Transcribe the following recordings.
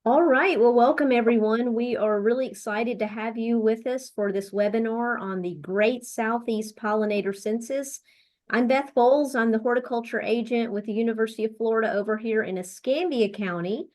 All right, well, welcome everyone. We are really excited to have you with us for this webinar on the Great Southeast Pollinator Census. I'm Beth Bowles. I'm the horticulture agent with the University of Florida over here in Escambia County.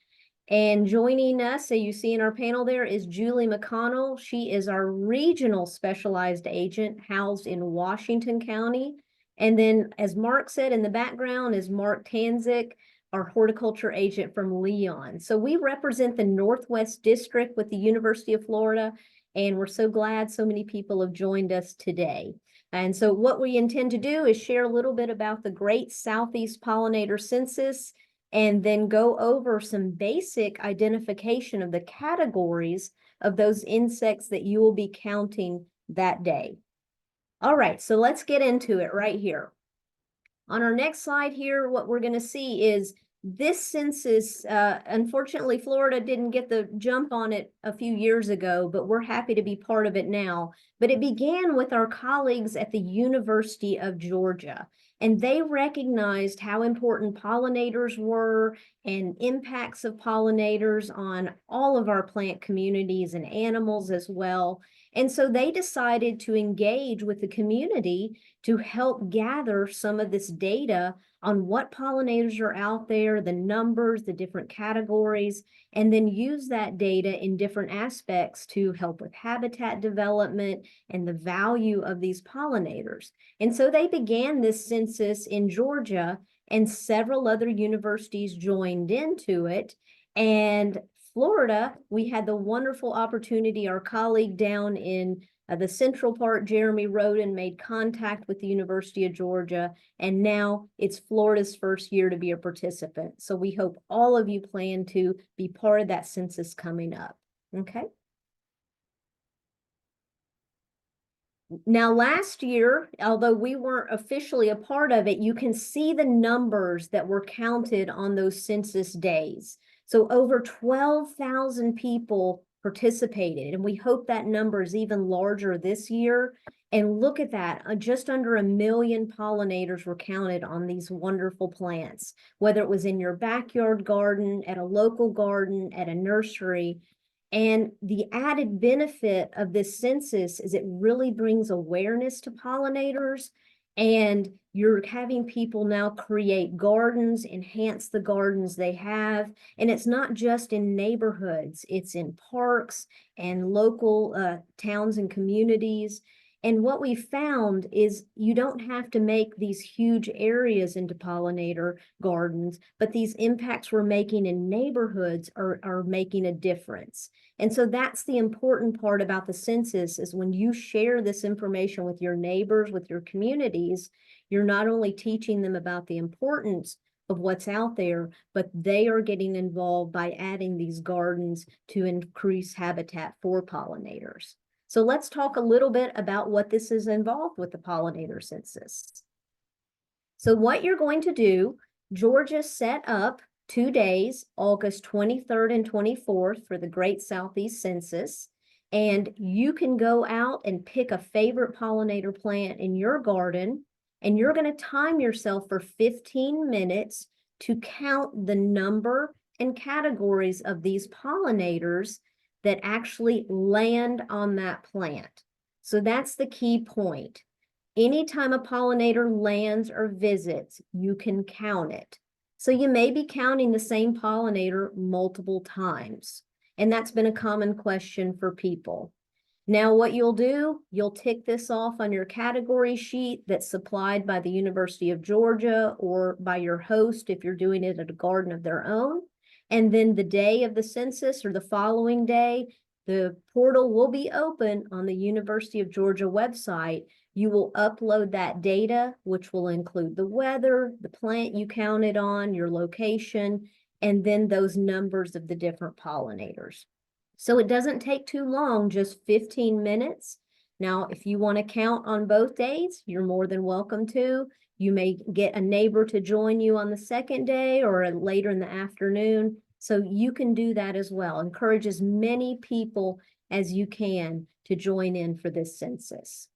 And joining us, so you see in our panel there, is Julie McConnell. She is our regional specialized agent housed in Washington County. And then, as Mark said in the background, is Mark Tanzik, our horticulture agent from Leon. So we represent the Northwest District with the University of Florida, and we're so glad so many people have joined us today. And so what we intend to do is share a little bit about the Great Southeast Pollinator Census, and then go over some basic identification of the categories of those insects that you will be counting that day. All right, so let's get into it right here. On our next slide here, what we're going to see is this census, unfortunately, Florida didn't get the jump on it a few years ago, but we're happy to be part of it now. But it began with our colleagues at the University of Georgia, and they recognized how important pollinators were and impacts of pollinators on all of our plant communities and animals as well. And so they decided to engage with the community to help gather some of this data on what pollinators are out there, the numbers, the different categories, and then use that data in different aspects to help with habitat development and the value of these pollinators. And so they began this census in Georgia, and several other universities joined into it. And Florida, we had the wonderful opportunity, our colleague down in the central part, Jeremy Roden, made contact with the University of Georgia, and now it's Florida's first year to be a participant. So we hope all of you plan to be part of that census coming up. Okay. Now, last year, although we weren't officially a part of it, you can see the numbers that were counted on those census days. So over 12,000 people participated, and we hope that number is even larger this year. And look at that, just under 1 million pollinators were counted on these wonderful plants, whether it was in your backyard garden, at a local garden, at a nursery. And the added benefit of this census is it really brings awareness to pollinators, and you're having people now create gardens, enhance the gardens they have. And it's not just in neighborhoods, it's in parks and local towns and communities. And what we found is you don't have to make these huge areas into pollinator gardens, but these impacts we're making in neighborhoods are making a difference. And so that's the important part about the census, is when you share this information with your neighbors, with your communities, you're not only teaching them about the importance of what's out there, but they are getting involved by adding these gardens to increase habitat for pollinators. So let's talk a little bit about what this is involved with the pollinator census. So what you're going to do, Georgia set up 2 days, August 23rd and 24th, for the Great Southeast Census. And you can go out and pick a favorite pollinator plant in your garden, and you're going to time yourself for 15 minutes to count the number and categories of these pollinators that actually land on that plant. So that's the key point. Anytime a pollinator lands or visits, you can count it. So you may be counting the same pollinator multiple times, and that's been a common question for people. Now what you'll do, you'll tick this off on your category sheet that's supplied by the University of Georgia or by your host if you're doing it at a garden of their own. And then the day of the census or the following day, the portal will be open on the University of Georgia website. You will upload that data, which will include the weather, the plant you counted on, your location, and then those numbers of the different pollinators. So it doesn't take too long, just 15 minutes. Now, if you want to count on both days, you're more than welcome to. You may get a neighbor to join you on the second day or later in the afternoon. So you can do that as well. Encourage as many people as you can to join in for this census.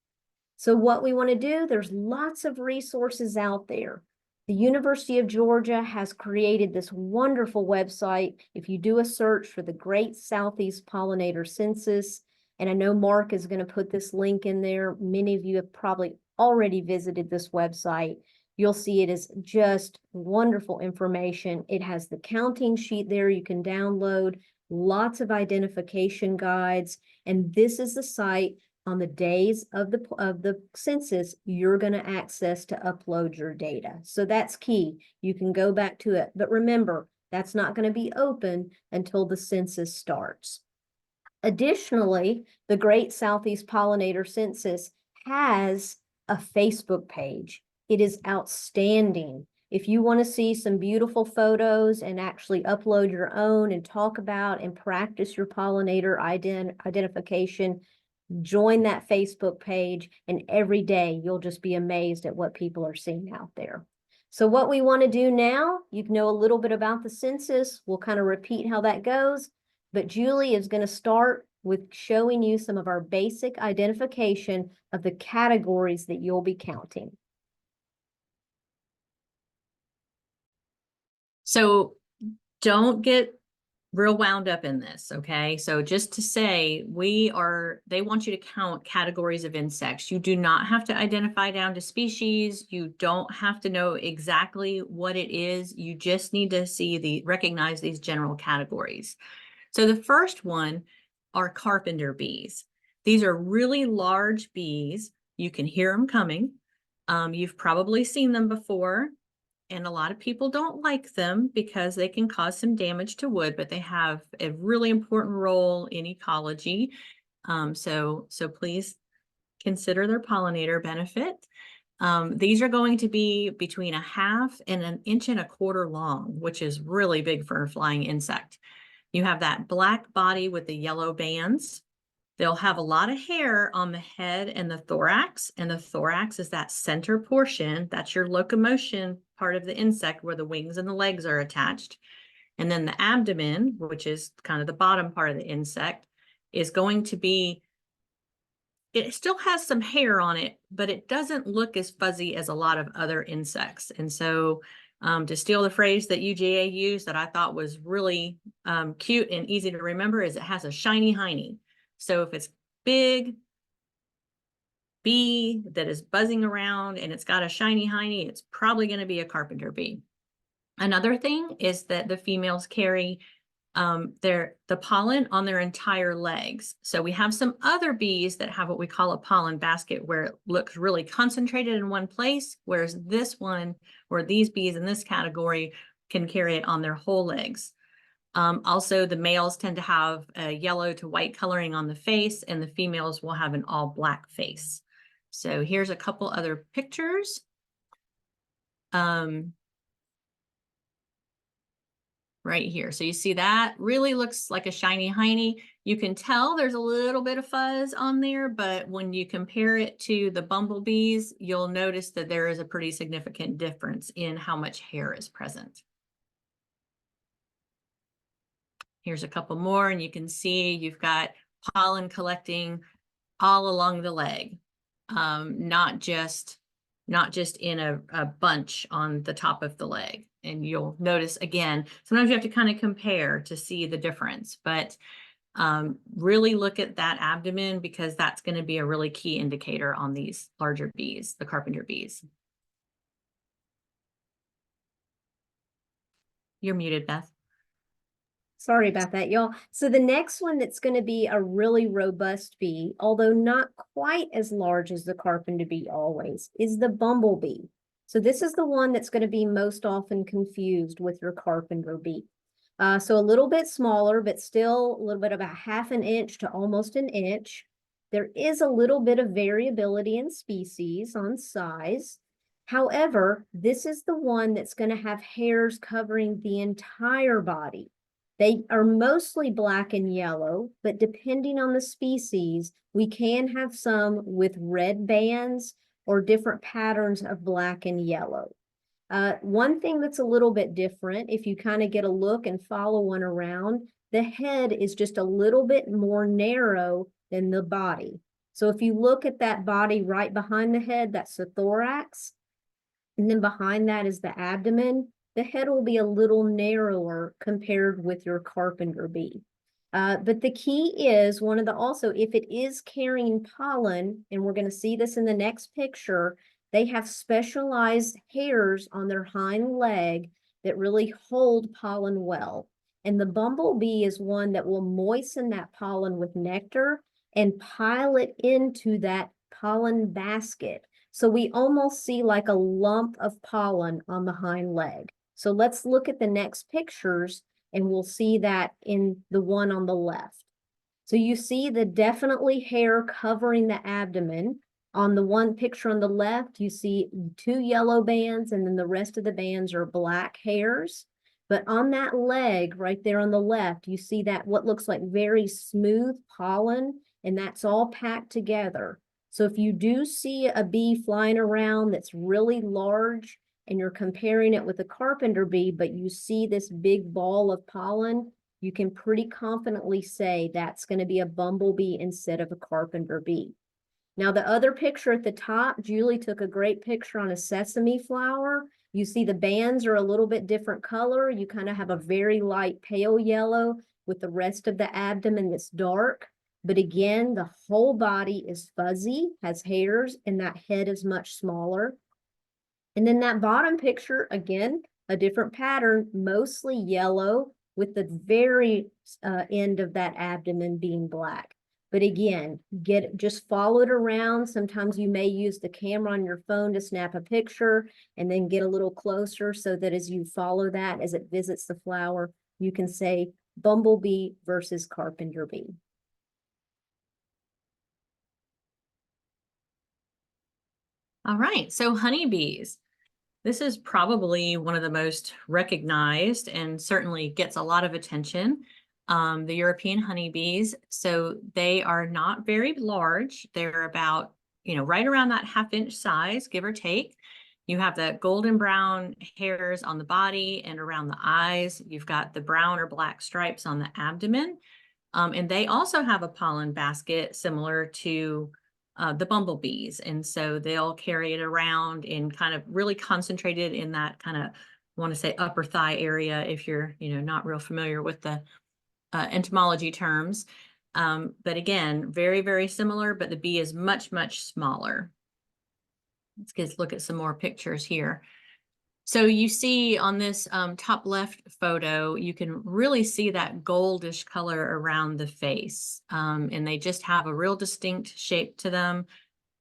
So what we want to do, there's lots of resources out there. The University of Georgia has created this wonderful website. If you do a search for the Great Southeast Pollinator Census, and I know Mark is going to put this link in there. Many of you have probably already visited this website. You'll see it is just wonderful information. It has the counting sheet there you can download, lots of identification guides, and this is the site on the days of the census you're going to access to upload your data. So that's key. You can go back to it. But remember, that's not going to be open until the census starts. Additionally, the Great Southeast Pollinator Census has a Facebook page. It is outstanding. If you want to see some beautiful photos and actually upload your own and talk about and practice your pollinator identification, join that Facebook page, and every day you'll just be amazed at what people are seeing out there. So what we want to do now, you know a little bit about the census. We'll kind of repeat how that goes, but Julie is going to start with showing you some of our basic identification of the categories that you'll be counting. So don't get real wound up in this, okay? So just to say, they want you to count categories of insects. You do not have to identify down to species. You don't have to know exactly what it is. You just need to recognize these general categories. So the first one are carpenter bees. These are really large bees. You can hear them coming. You've probably seen them before. And a lot of people don't like them because they can cause some damage to wood, but they have a really important role in ecology. So please consider their pollinator benefit. These are going to be between 1/2 and 1.25 inches long, which is really big for a flying insect. You have that black body with the yellow bands. They'll have a lot of hair on the head and the thorax is that center portion. That's your locomotion part of the insect where the wings and the legs are attached. And then the abdomen, which is kind of the bottom part of the insect, is going to be, it still has some hair on it, but it doesn't look as fuzzy as a lot of other insects. And so to steal the phrase that UGA used that I thought was really cute and easy to remember is it has a shiny hiney. So if it's big bee that is buzzing around and it's got a shiny hiney, it's probably going to be a carpenter bee. Another thing is that the females carry the pollen on their entire legs. So we have some other bees that have what we call a pollen basket where it looks really concentrated in one place, whereas this one, or these bees in this category, can carry it on their whole legs. Also, the males tend to have a yellow to white coloring on the face, and the females will have an all black face. So here's a couple other pictures. Right here. So you see that really looks like a shiny hiney. You can tell there's a little bit of fuzz on there, but when you compare it to the bumblebees, you'll notice that there is a pretty significant difference in how much hair is present. Here's a couple more, and you can see you've got pollen collecting all along the leg, not just in a bunch on the top of the leg. And you'll notice again, sometimes you have to kind of compare to see the difference, but really look at that abdomen because that's going to be a really key indicator on these larger bees, the carpenter bees. You're muted, Beth. Sorry about that, y'all. So the next one that's going to be a really robust bee, although not quite as large as the carpenter bee always, is the bumblebee. So this is the one that's going to be most often confused with your carpenter bee. So a little bit smaller, but still a little bit about 1/2 inch to almost 1 inch. There is a little bit of variability in species on size. However, this is the one that's going to have hairs covering the entire body. They are mostly black and yellow, but depending on the species, we can have some with red bands or different patterns of black and yellow. One thing that's a little bit different, if you kind of get a look and follow one around, the head is just a little bit more narrow than the body. So if you look at that body right behind the head, that's the thorax. And then behind that is the abdomen. The head will be a little narrower compared with your carpenter bee. But the key is also, if it is carrying pollen, and we're going to see this in the next picture, they have specialized hairs on their hind leg that really hold pollen well. And the bumblebee is one that will moisten that pollen with nectar and pile it into that pollen basket. So we almost see like a lump of pollen on the hind leg. So let's look at the next pictures and we'll see that in the one on the left. So you see the definitely hair covering the abdomen. On the one picture on the left, you see 2 yellow bands, and then the rest of the bands are black hairs. But on that leg right there on the left, you see that what looks like very smooth pollen, and that's all packed together. So if you do see a bee flying around that's really large, and you're comparing it with a carpenter bee, but you see this big ball of pollen, you can pretty confidently say that's going to be a bumblebee instead of a carpenter bee. Now, the other picture at the top, Julie took a great picture on a sesame flower. You see the bands are a little bit different color. You kind of have a very light pale yellow with the rest of the abdomen that's dark. But again, the whole body is fuzzy, has hairs, and that head is much smaller. And then that bottom picture, again, a different pattern, mostly yellow with the very end of that abdomen being black. But again, just follow it around. Sometimes you may use the camera on your phone to snap a picture and then get a little closer so that as you follow that, as it visits the flower, you can say bumblebee versus carpenter bee. All right, so honeybees. This is probably one of the most recognized and certainly gets a lot of attention. The European honeybees. So they are not very large. They're about, right around that 1/2 inch size, give or take. You have the golden brown hairs on the body and around the eyes. You've got the brown or black stripes on the abdomen. And they also have a pollen basket similar to the bumblebees. And so they'll carry it around and kind of really concentrated in that kind of, want to say, upper thigh area if you're, not real familiar with the entomology terms. But again, very, very similar, but the bee is much, much smaller. Let's look at some more pictures here. So you see on this top left photo, you can really see that goldish color around the face. And they just have a real distinct shape to them.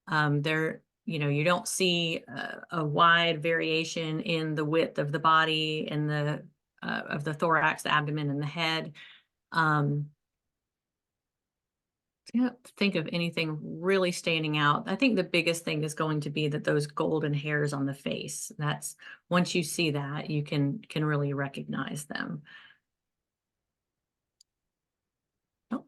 They're, you don't see a wide variation in the width of the body and of the thorax, the abdomen, and the head. Can't think of anything really standing out. I think the biggest thing is going to be that those golden hairs on the face. That's, once you see that, you can really recognize them. Oh.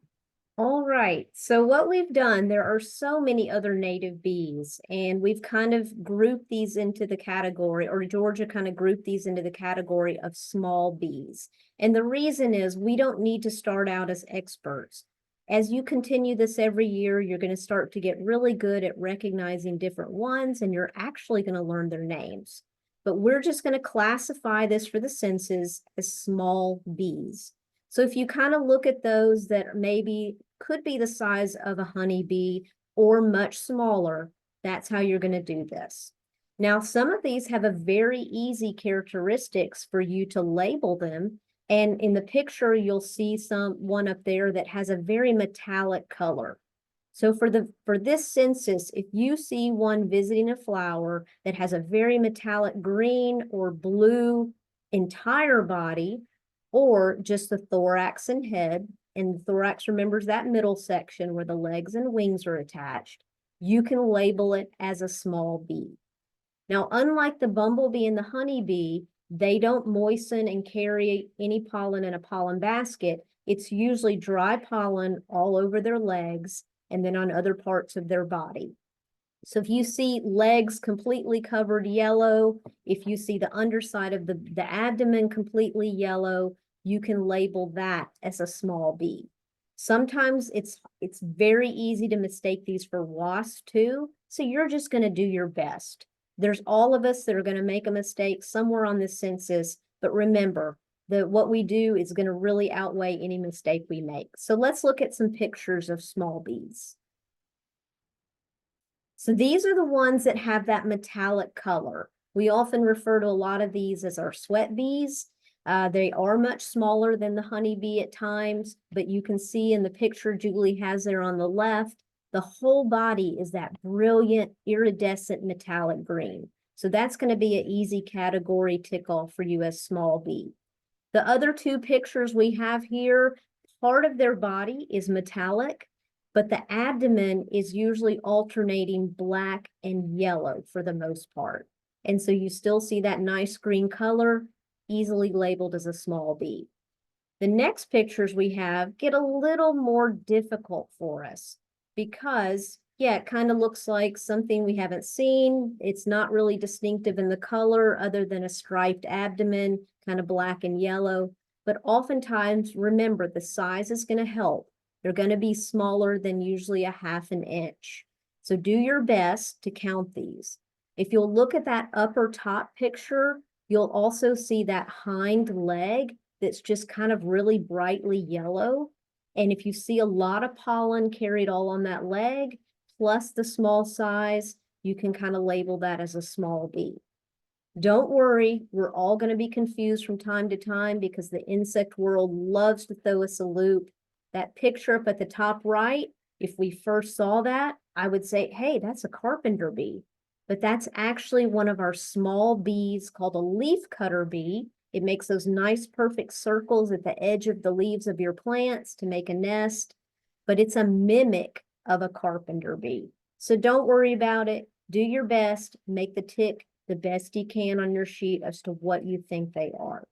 All right, so what we've done, there are so many other native bees, and we've kind of grouped these into the category, or Georgia kind of grouped these into the category of small bees. And the reason is we don't need to start out as experts. As you continue this every year, you're going to start to get really good at recognizing different ones, and you're actually going to learn their names. But we're just going to classify this for the census as small bees. So if you kind of look at those that maybe could be the size of a honeybee or much smaller, that's how you're going to do this. Now, some of these have a very easy characteristics for you to label them. And in the picture, you'll see one up there that has a very metallic color. So for this census, if you see one visiting a flower that has a very metallic green or blue entire body, or just the thorax and head, and the thorax remembers that middle section where the legs and wings are attached, you can label it as a small bee. Now, unlike the bumblebee and the honeybee, they don't moisten and carry any pollen in a pollen basket. It's usually dry pollen all over their legs and then on other parts of their body. So if you see legs completely covered yellow, if you see the underside of the abdomen completely yellow, you can label that as a small bee. Sometimes it's very easy to mistake these for wasps too. So you're just going to do your best. There's all of us that are going to make a mistake somewhere on this census, but remember that what we do is going to really outweigh any mistake we make. So let's look at some pictures of small bees. So these are the ones that have that metallic color. We often refer to a lot of these as our sweat bees. They are much smaller than the honeybee at times, but you can see in the picture Julie has there on the left, the whole body is that brilliant iridescent metallic green. So that's going to be an easy category tick off for you as small bee. The other two pictures we have here, part of their body is metallic, but the abdomen is usually alternating black and yellow for the most part. And so you still see that nice green color, easily labeled as a small bee. The next pictures we have get a little more difficult for us because, yeah, it kind of looks like something we haven't seen. It's not really distinctive in the color other than a striped abdomen, kind of black and yellow. But oftentimes, remember, the size is going to help. They're going to be smaller than usually a ½ inch. So do your best to count these. If you'll look at that upper top picture, you'll also see that hind leg that's just kind of really brightly yellow. And if you see a lot of pollen carried all on that leg, plus the small size, you can kind of label that as a small bee. Don't worry, we're all going to be confused from time to time because the insect world loves to throw us a loop. That picture up at the top right, if we first saw that, I would say, hey, that's a carpenter bee. But that's actually one of our small bees called a leaf cutter bee. It makes those nice perfect circles at the edge of the leaves of your plants to make a nest, but it's a mimic of a carpenter bee. So don't worry about it. Do your best, make the tick the best you can on your sheet as to what you think they are.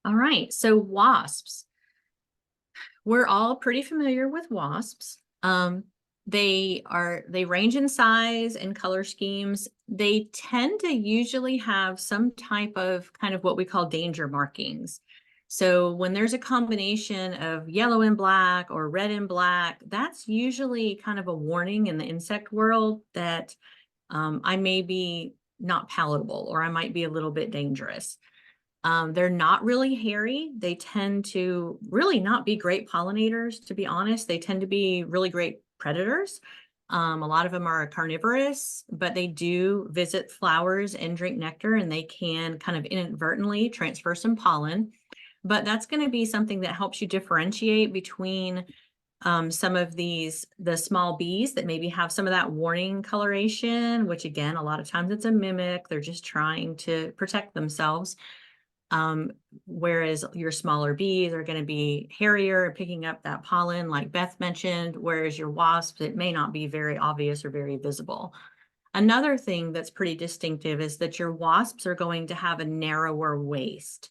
All right, so wasps. We're all pretty familiar with wasps. They range in size and color schemes. They tend to usually have some type of kind of what we call danger markings. So when there's a combination of yellow and black or red and black, that's usually kind of a warning in the insect world that I may be not palatable or I might be a little bit dangerous. They're not really hairy. They tend to really not be great pollinators, to be honest. They tend to be really great predators. A lot of them are carnivorous, but they do visit flowers and drink nectar, and they can kind of inadvertently transfer some pollen. But that's going to be something that helps you differentiate between some of the small bees that maybe have some of that warning coloration, which again, a lot of times it's a mimic. They're just trying to protect themselves. Whereas your smaller bees are going to be hairier and picking up that pollen like Beth mentioned, whereas your wasps, it may not be very obvious or very visible. Another thing that's pretty distinctive is that your wasps are going to have a narrower waist.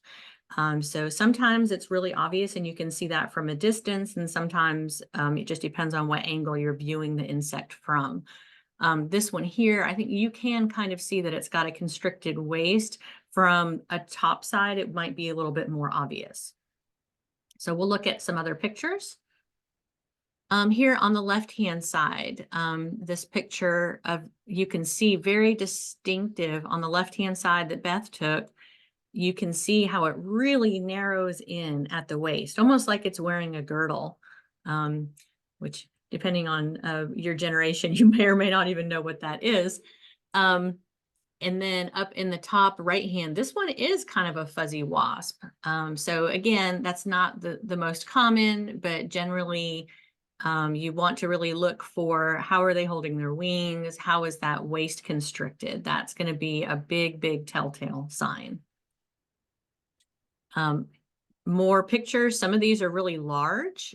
So sometimes it's really obvious and you can see that from a distance, and sometimes it just depends on what angle you're viewing the insect from. This one here, I think you can kind of see that it's got a constricted waist. From a top side, it might be a little bit more obvious. So we'll look at some other pictures. Here on the left-hand side, this picture of, you can see very distinctive on the left-hand side that Beth took. You can see how it really narrows in at the waist, almost like it's wearing a girdle, which depending on your generation, you may or may not even know what that is. And then up in the top right hand, this one is kind of a fuzzy wasp. So again, that's not the most common, but generally you want to really look for how are they holding their wings? How is that waist constricted? That's going to be a big, big telltale sign. More pictures. Some of these are really large.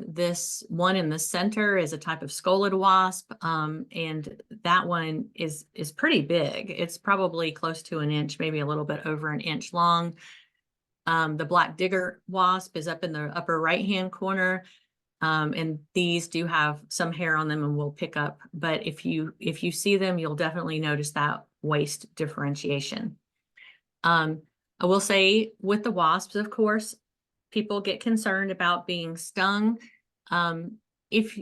This one in the center is a type of scolid wasp, and that one is pretty big. It's probably close to an inch, maybe a little bit over an inch long. The black digger wasp is up in the upper right-hand corner, and these do have some hair on them and will pick up. But if you see them, you'll definitely notice that waist differentiation. I will say with the wasps, of course, people get concerned about being stung. If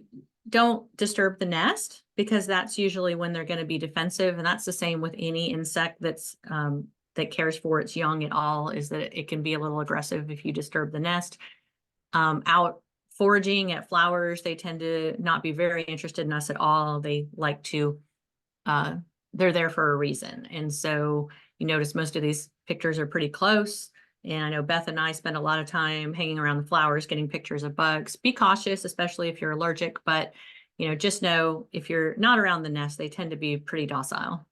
don't disturb the nest, because that's usually when they're going to be defensive. And that's the same with any insect that's that cares for its young at all, is that it can be a little aggressive if you disturb the nest. Out foraging at flowers, they tend to not be very interested in us at all. They like to, they're there for a reason. And so you notice most of these pictures are pretty close. And I know Beth and I spend a lot of time hanging around the flowers, getting pictures of bugs. Be cautious, especially if you're allergic, but just know if you're not around the nest, they tend to be pretty docile.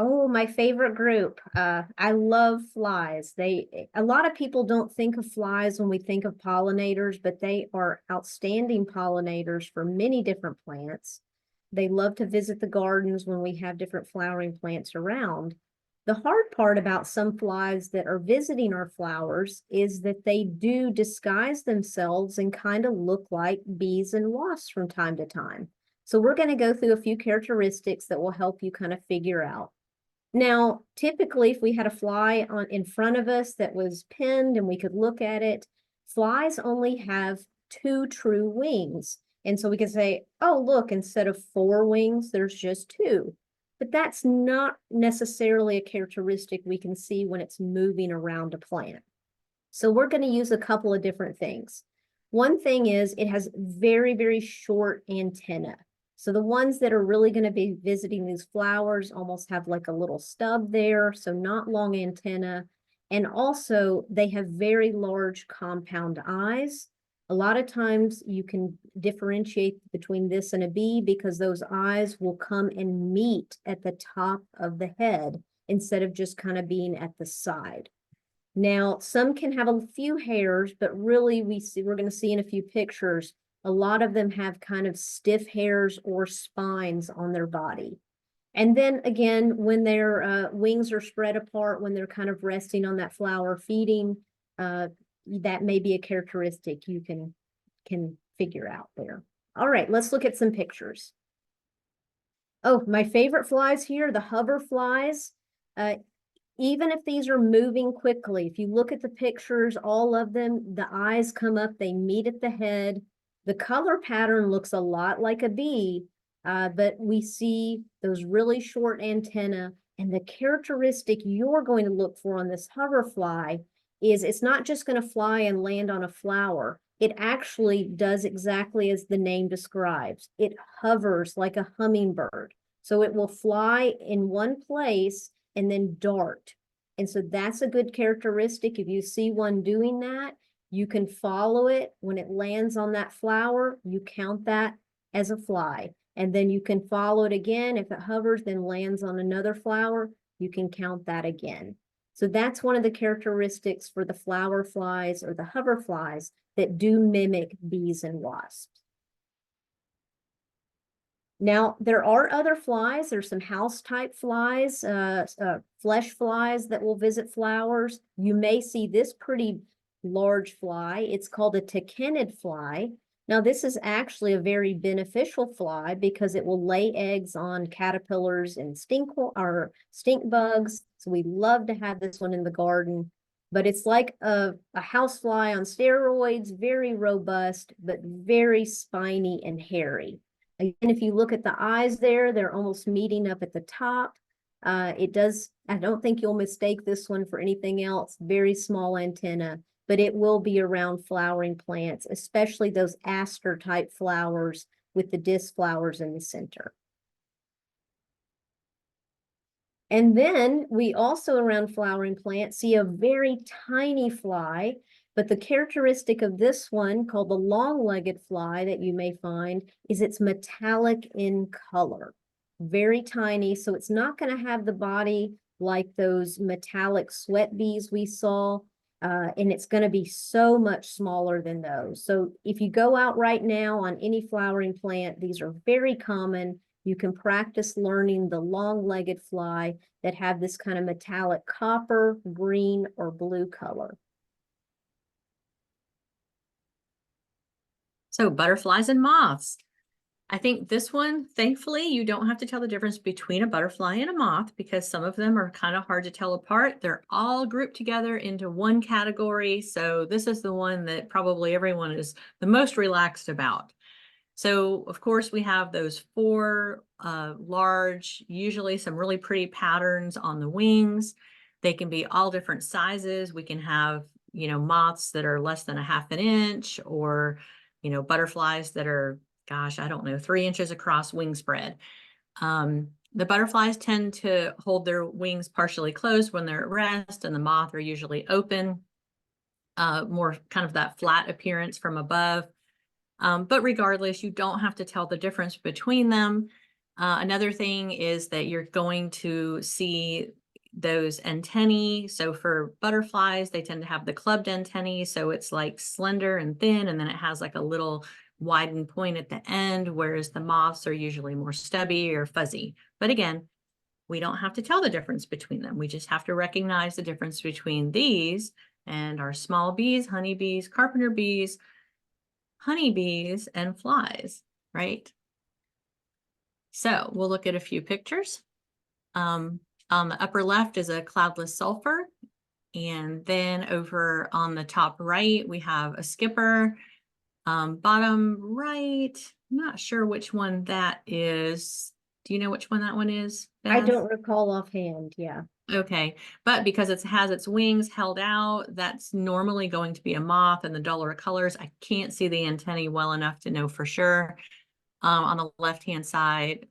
Oh, my favorite group. I love flies. A lot of people don't think of flies when we think of pollinators, but they are outstanding pollinators for many different plants. They love to visit the gardens when we have different flowering plants around. The hard part about some flies that are visiting our flowers is that they do disguise themselves and kind of look like bees and wasps from time to time. So we're going to go through a few characteristics that will help you kind of figure out. Now, typically, if we had a fly in front of us that was pinned and we could look at it, flies only have 2 true wings. And so we could say, oh, look, instead of 4 wings, there's just 2. But that's not necessarily a characteristic we can see when it's moving around a plant. So we're going to use a couple of different things. One thing is it has very, very short antennae. So the ones that are really going to be visiting these flowers almost have like a little stub there, so not long antenna. And also they have very large compound eyes. A lot of times you can differentiate between this and a bee because those eyes will come and meet at the top of the head instead of just kind of being at the side. Now, some can have a few hairs, but really we're going to see in a few pictures, a lot of them have kind of stiff hairs or spines on their body. And then again, when their wings are spread apart, when they're kind of resting on that flower feeding, that may be a characteristic you can figure out there. All right, let's look at some pictures. Oh, my favorite flies here, the hover flies. Even if these are moving quickly, if you look at the pictures, all of them, the eyes come up, they meet at the head. The color pattern looks a lot like a bee, but we see those really short antennae. And the characteristic you're going to look for on this hoverfly is it's not just going to fly and land on a flower. It actually does exactly as the name describes. It hovers like a hummingbird. So it will fly in one place and then dart. And so that's a good characteristic. If you see one doing that, you can follow it. When it lands on that flower, you count that as a fly. And then you can follow it again. If it hovers, then lands on another flower, you can count that again. So that's one of the characteristics for the flower flies or the hover flies that do mimic bees and wasps. Now, there are other flies. There's some house type flies, flesh flies that will visit flowers. You may see this pretty large fly. It's called a tachinid fly. Now, this is actually a very beneficial fly because it will lay eggs on caterpillars and stink bugs. So we love to have this one in the garden. But it's like a house fly on steroids, very robust, but very spiny and hairy. Again, if you look at the eyes there, they're almost meeting up at the top. I don't think you'll mistake this one for anything else. Very small antenna, but it will be around flowering plants, especially those aster type flowers with the disc flowers in the center. And then we also around flowering plants see a very tiny fly, but the characteristic of this one called the long-legged fly that you may find is it's metallic in color, very tiny. So it's not going to have the body like those metallic sweat bees we saw. And it's going to be so much smaller than those. So if you go out right now on any flowering plant, these are very common. You can practice learning the long-legged fly that have this kind of metallic copper, green, or blue color. So butterflies and moths. I think this one, thankfully, you don't have to tell the difference between a butterfly and a moth because some of them are kind of hard to tell apart. They're all grouped together into one category. So this is the one that probably everyone is the most relaxed about. So of course we have those four large, usually some really pretty patterns on the wings. They can be all different sizes. We can have, moths that are less than a half an inch, or, butterflies that are, gosh, I don't know, 3 inches across wing spread. The butterflies tend to hold their wings partially closed when they're at rest, and the moth are usually open, more kind of that flat appearance from above. But regardless, you don't have to tell the difference between them. Another thing is that you're going to see those antennae. So for butterflies, they tend to have the clubbed antennae. So it's like slender and thin, and then it has like a little widened point at the end, whereas the moths are usually more stubby or fuzzy. But again, we don't have to tell the difference between them. We just have to recognize the difference between these and our small bees, honeybees, carpenter bees, honeybees, and flies, right? So we'll look at a few pictures. On the upper left is a cloudless sulfur. And then over on the top right, we have a skipper. Bottom right, I'm not sure which one that is. Do you know which one that one is, I Beth? don't recall offhand, yeah. Okay, but because it has its wings held out, that's normally going to be a moth in the duller colors. I can't see the antennae well enough to know for sure. On the left-hand side,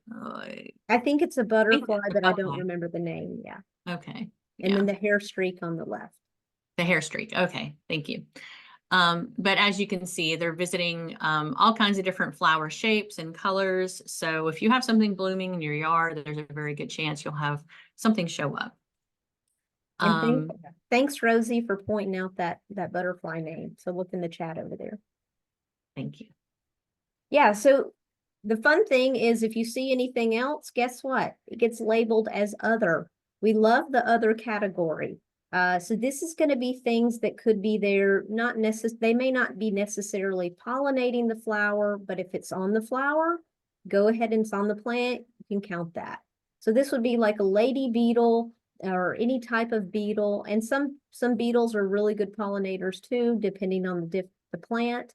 I think it's a butterfly, but I don't okay. remember the name, yeah. Okay, And yeah, then the hair streak on the left. the hair streak. Okay, thank you. But as you can see, they're visiting all kinds of different flower shapes and colors. So if you have something blooming in your yard, there's a very good chance you'll have something show up. And thanks, Rosie, for pointing out that butterfly name. So look in the chat over there. Thank you. Yeah, so the fun thing is if you see anything else, guess what? It gets labeled as other. We love the other category. So this is going to be things that could be there, they may not be necessarily pollinating the flower, but if it's on the flower, go ahead and it's on the plant, you can count that. So this would be like a lady beetle or any type of beetle. And some beetles are really good pollinators too, depending on the plant.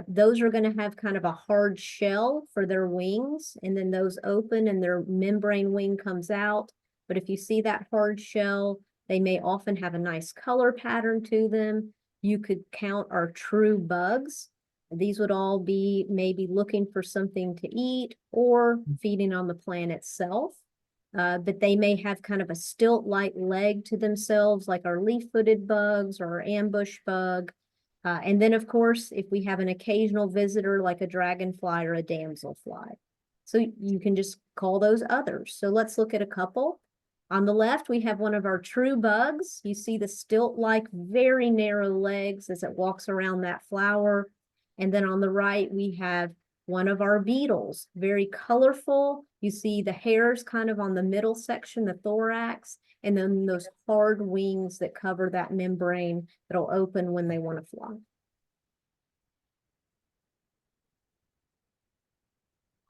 Those are going to have kind of a hard shell for their wings, and then those open and their membrane wing comes out. But if you see that hard shell, they may often have a nice color pattern to them. You could count our true bugs. These would all be maybe looking for something to eat or feeding on the plant itself. But they may have kind of a stilt-like leg to themselves, like our leaf-footed bugs or our ambush bug. And then, of course, if we have an occasional visitor like a dragonfly or a damselfly. So you can just call those others. So let's look at a couple. On the left, we have one of our true bugs. You see the stilt-like, very narrow legs as it walks around that flower. And then on the right, we have one of our beetles, very colorful. You see the hairs kind of on the middle section, the thorax, and then those hard wings that cover that membrane that'll open when they want to fly.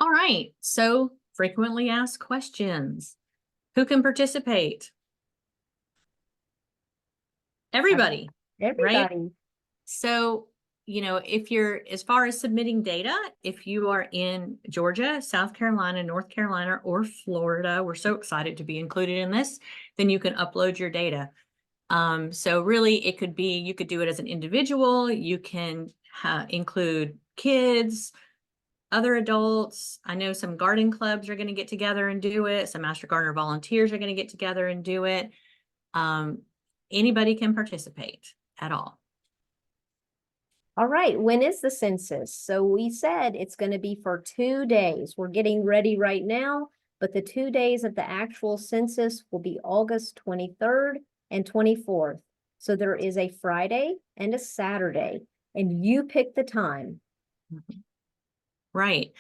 All right, so frequently asked questions. Who can participate? Everybody. Everybody. Right? So, if you're, as far as submitting data, if you are in Georgia, South Carolina, North Carolina, or Florida, we're so excited to be included in this, then you can upload your data. So really it could be, you could do it as an individual, you can include kids, other adults. I know some garden clubs are going to get together and do it. Some Master Gardener volunteers are going to get together and do it. Anybody can participate at all. All right, when is the census? So we said it's going to be for 2 days. We're getting ready right now, but the 2 days of the actual census will be August 23rd and 24th. So there is a Friday and a Saturday, and you pick the time. Right.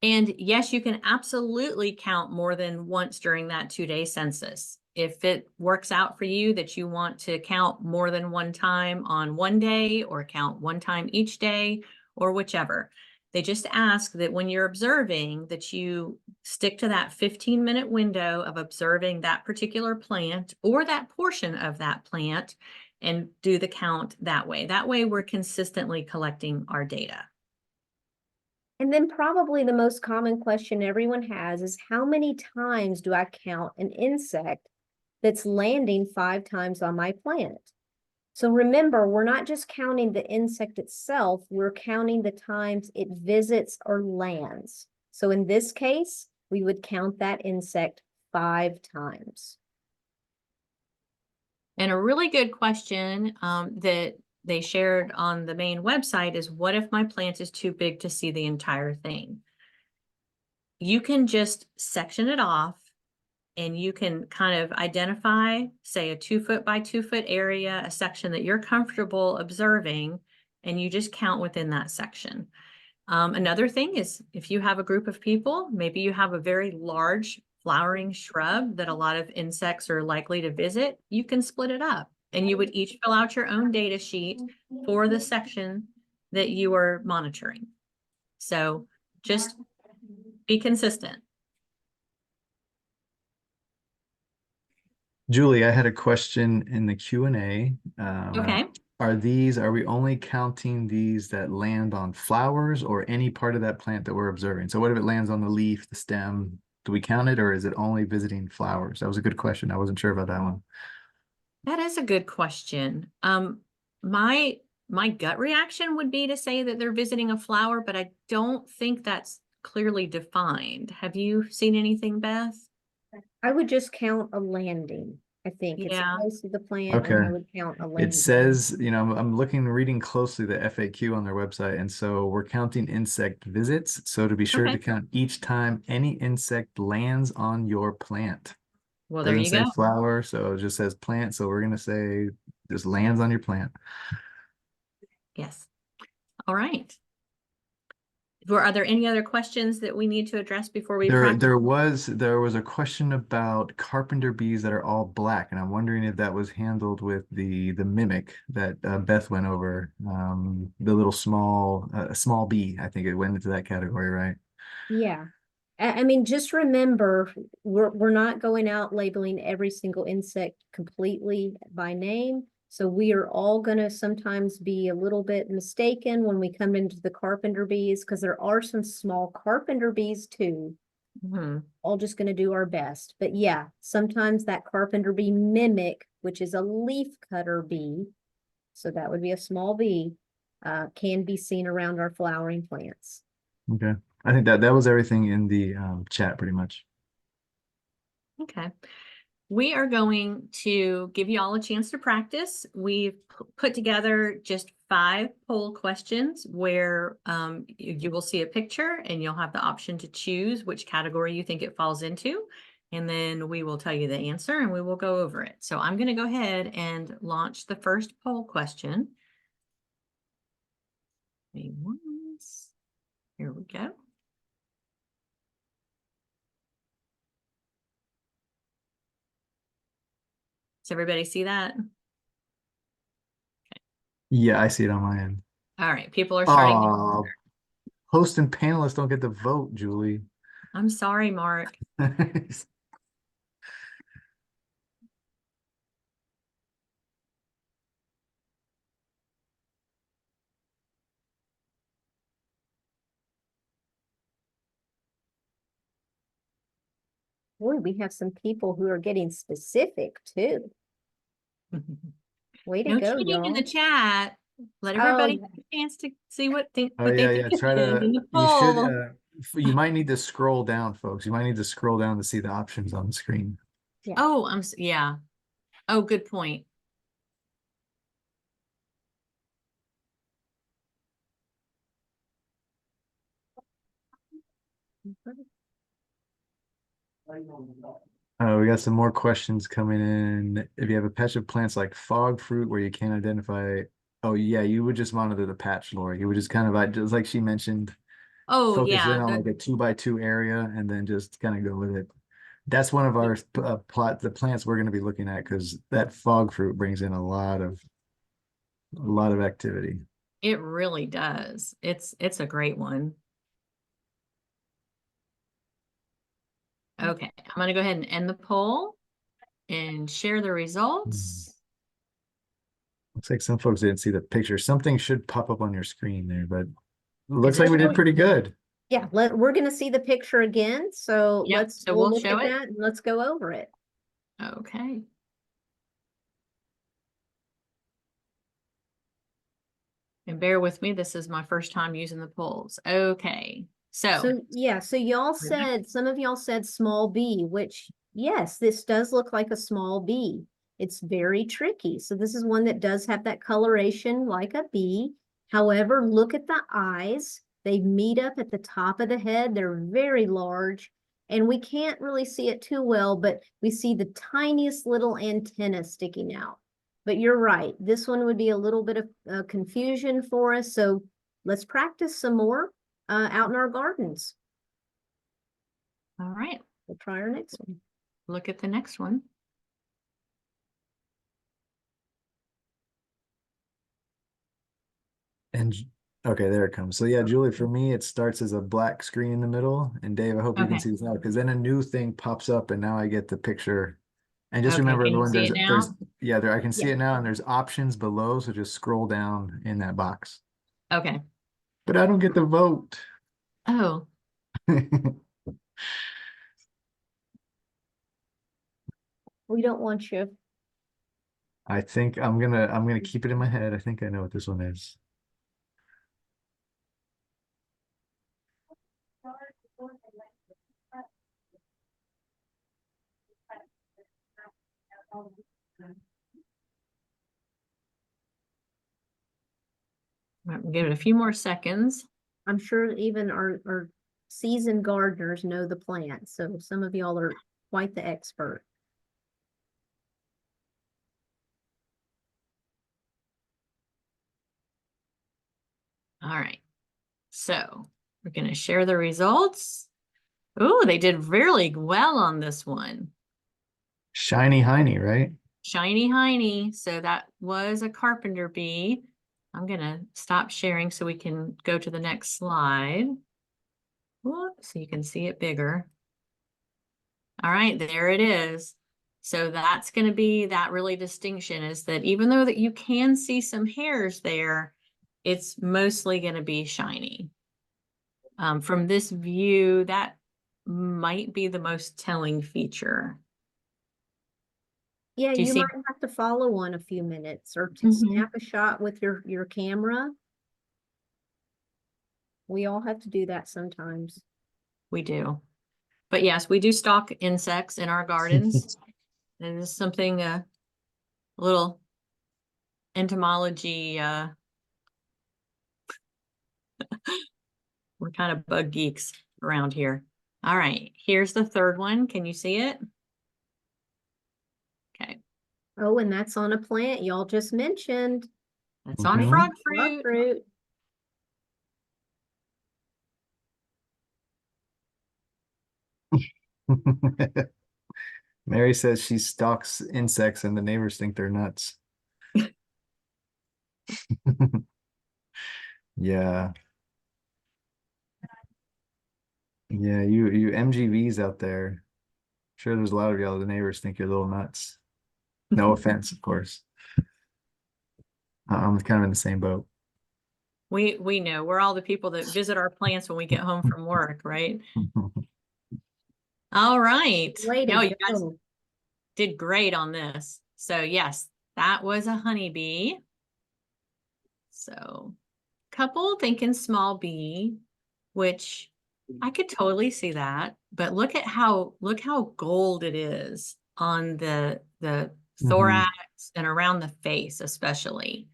And yes, you can absolutely count more than once during that 2-day census. If it works out for you that you want to count more than one time on one day, or count one time each day, or whichever, they just ask that when you're observing that you stick to that 15-minute window of observing that particular plant or that portion of that plant and do the count that way. That way we're consistently collecting our data. And then probably the most common question everyone has is how many times do I count an insect that's landing 5 times on my plant? So remember, we're not just counting the insect itself, we're counting the times it visits or lands. So in this case, we would count that insect 5 times. And a really good question that they shared on the main website is, what if my plant is too big to see the entire thing? You can just section it off and you can kind of identify, say, a 2-foot by 2-foot area, a section that you're comfortable observing, and you just count within that section. Another thing is, if you have a group of people, maybe you have a very large flowering shrub that a lot of insects are likely to visit, you can split it up and you would each fill out your own data sheet for the section that you are monitoring. So just be consistent. Julie, I had a question in the Q&A. Okay. Are we only counting these that land on flowers or any part of that plant that we're observing? So what if it lands on the leaf, the stem? Do we count it, or is it only visiting flowers? That was a good question. I wasn't sure about that one. That is a good question. My gut reaction would be to say that they're visiting a flower, but I don't think that's clearly defined. Have you seen anything, Beth? I would just count a landing. I think it's Yeah. close to the plant, and I Okay. would count a landing. It says, I'm reading closely the FAQ on their website, and so we're counting insect visits. So to be sure Okay. to count each time any insect lands on your plant. Well, there you Doesn't go. say flower, so it just says plant. So we're gonna say just lands on your plant. Yes. All right. Are there any other questions that we need to address before we practice? There was a question about carpenter bees that are all black, and I'm wondering if that was handled with the mimic that Beth went over, the little small bee. I think it went into that category, right? Yeah. I mean, just remember, we're not going out labeling every single insect completely by name. So we are all going to sometimes be a little bit mistaken when we come into the carpenter bees, because there are some small carpenter bees too. Mm-hmm. All just going to do our best. But yeah, sometimes that carpenter bee mimic, which is a leaf cutter bee, so that would be a small bee, can be seen around our flowering plants. Okay. I think that was everything in the chat pretty much. Okay. We are going to give you all a chance to practice. We've put together just 5 poll questions where you will see a picture and you'll have the option to choose which category you think it falls into. And then we will tell you the answer and we will go over it. So I'm going to go ahead and launch the first poll question. Here we go. Does everybody see that? Yeah, I see it on my end. All right, people are starting to. Host and panelists don't get to vote, Julie. I'm sorry, Mark. Boy, we have some people who are getting specific too. Way to No go, cheating in the y'all. chat. Let everybody have a chance to see what they Oh think yeah. in the You should poll. you might need to scroll down, folks. You might need to scroll down to see the options on the screen. Yeah. Oh, yeah. Oh, good point. We got some more questions coming in. If you have a patch of plants like fog fruit where you can't identify, oh yeah, you would just monitor the patch, Lori. You would just kind of, just like she mentioned, Oh, focus in yeah. on like a 2x2 area and then just kind of go with it. That's one of our the plants we're going to be looking at, because that fog fruit brings in a lot of activity. It really does. It's a great one. Okay, I'm going to go ahead and end the poll and share the results. Looks like some folks didn't see the picture. Something should pop up on your screen there, but it looks it like we did showing? pretty good. Yeah, we're gonna see the picture again, so Yep, so we'll look show at it. that and let's go over it. Okay. And bear with me, this is my first time using the polls. Okay, So yeah, so y'all said, some of y'all said small b, which yes, this does look like a small bee. It's very tricky. So this is one that does have that coloration like a bee. However, look at the eyes. They meet up at the top of the head. They're very large. And we can't really see it too well, but we see the tiniest little antenna sticking out. But you're right. This one would be a little bit of confusion for us. So let's practice some more out in our gardens. all right, We'll try our next one. look at the next one. And okay, there it comes. So yeah, Julie, for me, it starts as a black screen in the middle. And Dave, I hope you can Okay. see this now, because then a new thing pops up, and now I get the picture. And just Okay, remember, can you everyone, see it now? I can see Yeah. it now, and there's options below, so just scroll down in that box. Okay. But I don't get to vote. Oh, We don't want you. I think I'm gonna keep it in my head. I think I know what this one is. I'll give it a few more seconds. I'm sure even our seasoned gardeners know the plant. So some of y'all are quite the expert. All right, so we're going to share the results. Oh, they did really well on this one. Shiny hiney, right? Shiny hiney. So that was a carpenter bee. I'm going to stop sharing so we can go to the next slide. Whoop, so you can see it bigger. All right, there it is. So that's going to be that really distinction, is that even though that you can see some hairs there, it's mostly going to be shiny. From this view, that might be the most telling feature. Yeah, Do you you see? might have to follow one a few minutes or Mhm. snap a shot with your camera. We all have to do that sometimes. We do. But yes, we do stock insects in our gardens. It is something, a little entomology, we're kind of bug geeks around here. All right, here's the third one. Can you see it? Okay, Oh, and that's on a plant y'all just mentioned. that's on Mhm. frog Frog fruit. fruit. Mary says she stalks insects and the neighbors think they're nuts. Yeah. Yeah, you MGVs out there. Sure, there's a lot of y'all, the neighbors think you're little nuts. No offense, of course. I'm kind of in the same boat. We know we're all the people that visit our plants when we get home from work, right? All right. Way No, to you guys go. did great on this. So yes, that was a honeybee. So couple thinking small bee, which I could totally see that. But look how gold it is on the thorax and around the face, especially.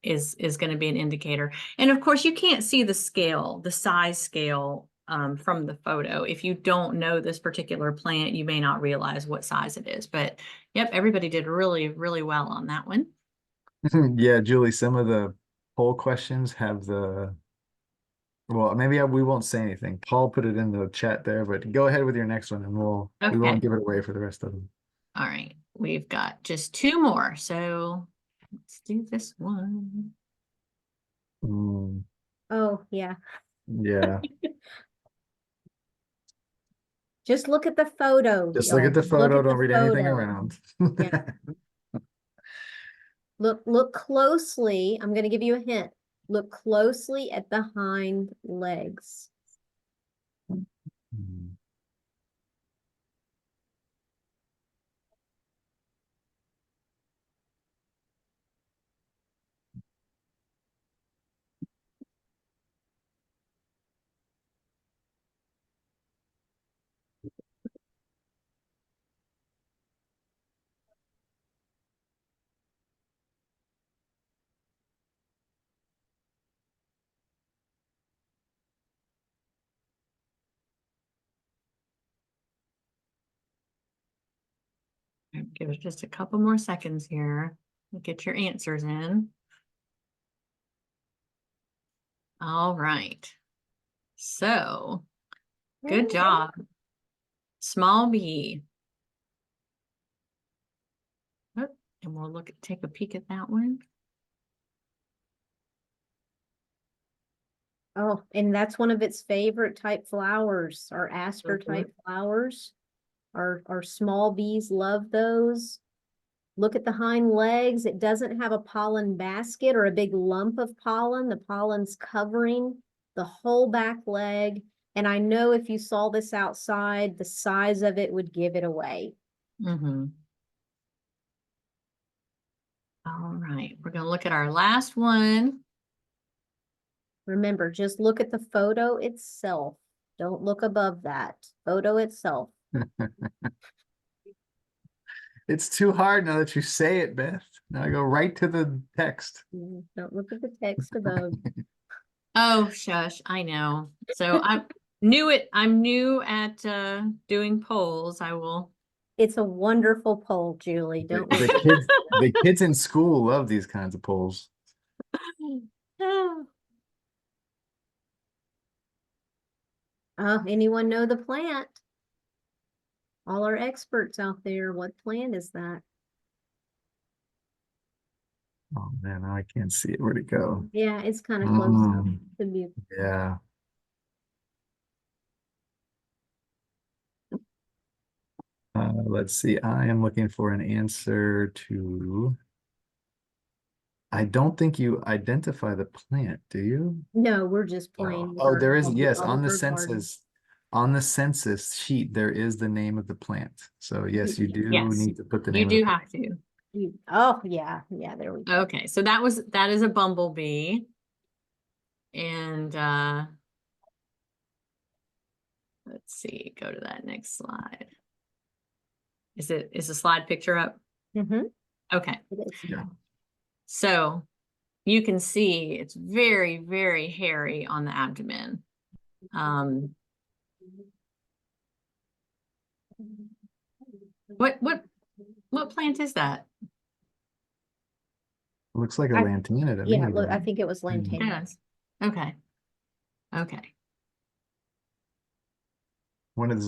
Is going to be an indicator. And of course, you can't see the scale, the size scale from the photo. If you don't know this particular plant, you may not realize what size it is. But yep, everybody did really, really well on that one. Yeah, Julie, some of the poll questions have well, maybe we won't say anything. Paul put it in the chat there, but go ahead with your next one and we won't Okay. give it away for the rest of them. All right. We've got just two more. So let's do this one. Mm, Oh, yeah. yeah. Just look at the photo. Just look at the Look photo, at the don't read anything photo. around. Yeah. Look closely. I'm going to give you a hint. Look closely at the hind legs. Hmm. Give it just a couple more seconds here. Get your answers in. All right. So, good job. Small bee. Oh, and we'll take a peek at that one. Oh, and that's one of its favorite type flowers, our aster type flowers. Our small bees love those. Look at the hind legs. It doesn't have a pollen basket or a big lump of pollen. The pollen's covering the whole back leg. And I know if you saw this outside, the size of it would give it away. Mm-hmm. All right, we're gonna look at our last one. Remember, just look at the photo itself. Don't look above that. Photo itself. It's too hard now that you say it, Beth. Now I go right to the text. Don't look at the text above. Oh, shush, I know. So I'm new at doing polls. I will. It's a wonderful poll, Julie. Don't The kids in school love these kinds of polls. anyone know the plant? All our experts out there, what plant is that? Oh man, now I can't see it. Where'd it go? Yeah, it's kind of close to be. Yeah. Let's see. I am looking for an answer to. I don't think you identify the plant, do you? No, we're just playing. with Oh, our there is, yes, on the Oliver Garden. census sheet, there is the name of the plant. So yes, you do Yes, need to put the you name do of have to. Oh, yeah, there we go. Okay, so that is a bumblebee. And let's see, go to that next slide. Is the slide picture up? Mm-hmm. Okay. It is. Yeah. So you can see it's very, very hairy on the abdomen. What plant is that? Looks like a I- lantana to Yeah, me. look, I but- think it was lantana. Yes. Okay. Okay. One of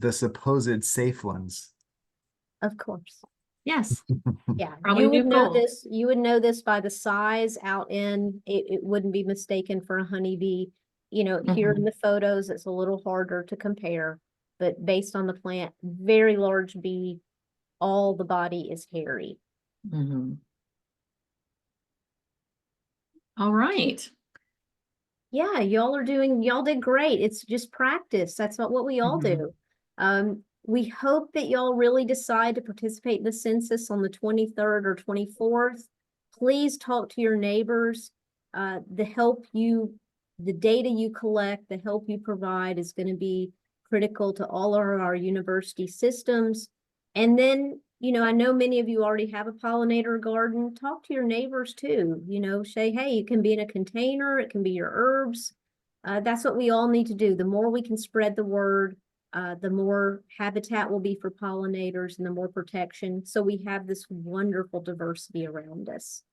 the supposed safe ones. Of course. Yes. Yeah, Probably you would do know both. this. You would know this by the size out in. It wouldn't be mistaken for a honeybee. You know, here in the photos, it's a little harder to compare, but based on the plant, very large bee. All the body is hairy. Mm-hmm. All right. Yeah, y'all did great. It's just practice. That's what we all do. We hope that y'all really decide to participate in the census on the 23rd or 24th. Please talk to your neighbors. The data you collect, the help you provide is going to be critical to all of our university systems. And then, I know many of you already have a pollinator garden. Talk to your neighbors too. Say, hey, it can be in a container, it can be your herbs. That's what we all need to do. The more we can spread the word, the more habitat will be for pollinators and the more protection. So we have this wonderful diversity around us.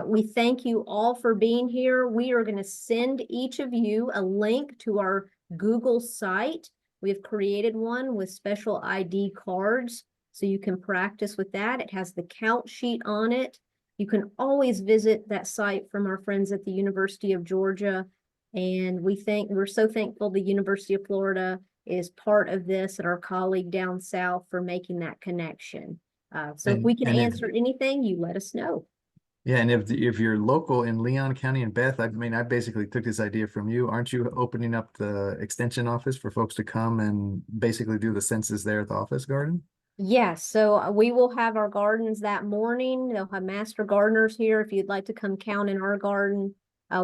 We thank you all for being here. We are going to send each of you a link to our Google site. We have created one with special ID cards, so you can practice with that. It has the count sheet on it. You can always visit that site from our friends at the University of Georgia. And we're so thankful the University of Florida is part of this and our colleague down south for making that connection. So if we can answer anything, you let us know. Yeah, and if you're local in Leon County and Beth, I mean, I basically took this idea from you. Aren't you opening up the extension office for folks to come and basically do the census there at the office garden? Yes, so we will have our gardens that morning. They'll have master gardeners here. If you'd like to come count in our garden,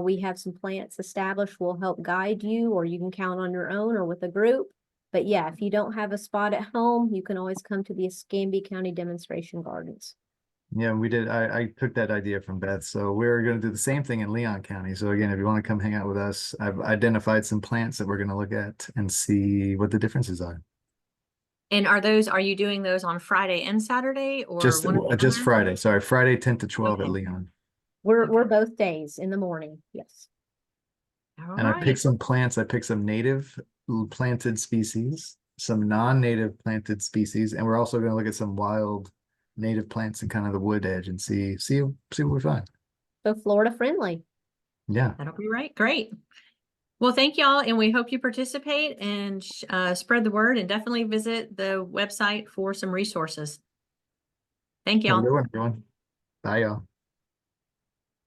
we have some plants established. We'll help guide you, or you can count on your own or with a group. But yeah, if you don't have a spot at home, you can always come to the Escambia County Demonstration Gardens. Yeah, we did. I took that idea from Beth. So we're going to do the same thing in Leon County. So again, if you want to come hang out with us, I've identified some plants that we're going to look at and see what the differences are. And are you doing those on Friday and Saturday or Just one or the just other? Friday. Sorry, Friday 10 to 12 at Okay. Leon. We're both days in the morning. Yes. All And I right. picked some plants. I picked some native planted species, some non-native planted species, and we're also going to look at some wild native plants in kind of the wood edge and see what we find. So Florida friendly. Yeah. That'll be right. Great. Well, thank y'all, and we hope you participate and spread the word, and definitely visit the website for some resources. Thank Have a y'all. good one, everyone. Bye, y'all.